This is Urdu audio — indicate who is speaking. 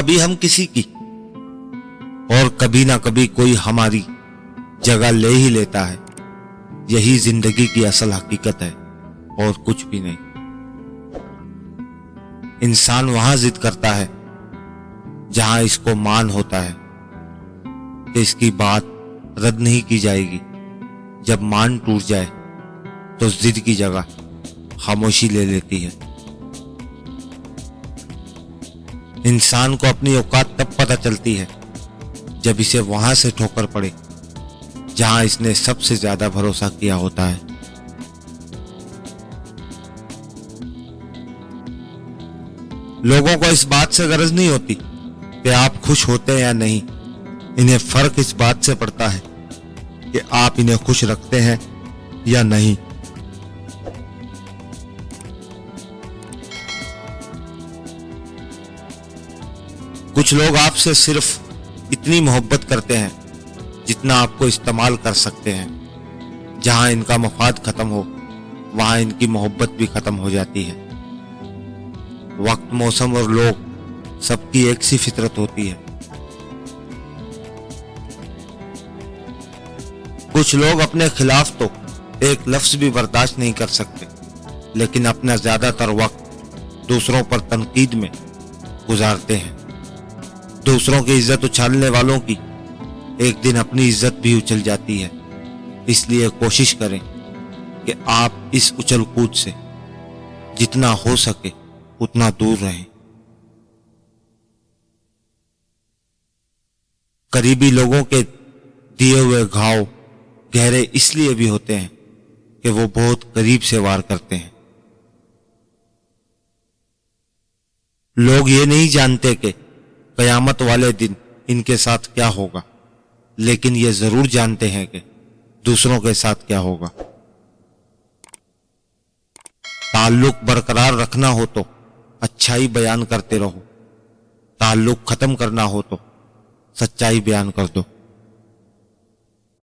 Speaker 1: کبھی ہم کسی کی، اور کبھی نہ کبھی کوئی ہماری جگہ لے ہی لیتا ہے۔ یہی زندگی کی اصل حقیقت ہے اور کچھ بھی نہیں۔ انسان وہاں ضد کرتا ہے جہاں اس کو مان ہوتا ہے کہ اس کی بات رد نہیں کی جائے گی۔ جب مان ٹوٹ جائے تو ضد کی جگہ خاموشی لے لیتی ہے۔ انسان کو اپنی اوقات تب پتہ چلتی ہے جب اسے وہاں سے ٹھوکر پڑے جہاں اس نے سب سے زیادہ بھروسہ کیا ہوتا ہے۔ لوگوں کو اس بات سے غرض نہیں ہوتی کہ آپ خوش ہوتے ہیں یا نہیں، انہیں فرق اس بات سے پڑتا ہے کہ آپ انہیں خوش رکھتے ہیں یا نہیں۔ کچھ لوگ آپ سے صرف اتنی محبت کرتے ہیں جتنا آپ کو استعمال کر سکتے ہیں۔ جہاں ان کا مفاد ختم ہو وہاں ان کی محبت بھی ختم ہو جاتی ہے۔ وقت، موسم اور لوگ سب کی ایک سی فطرت ہوتی ہے۔ کچھ لوگ اپنے خلاف تو ایک لفظ بھی برداشت نہیں کر سکتے، لیکن اپنا زیادہ تر وقت دوسروں پر تنقید میں گزارتے ہیں۔ دوسروں کی عزت اچھالنے والوں کی ایک دن اپنی عزت بھی اچھل جاتی ہے۔ اس لیے کوشش کریں کہ آپ اس اچھل کود سے جتنا ہو سکے اتنا دور رہیں۔ قریبی لوگوں کے دیے ہوئے گھاؤ گہرے اس لیے بھی ہوتے ہیں کہ وہ بہت قریب سے وار کرتے ہیں۔ لوگ یہ نہیں جانتے کہ قیامت والے دن ان کے ساتھ کیا ہوگا، لیکن یہ ضرور جانتے ہیں کہ دوسروں کے ساتھ کیا ہوگا۔ تعلق برقرار رکھنا ہو تو اچھائی بیان کرتے رہو، تعلق ختم کرنا ہو تو سچائی بیان کر دو۔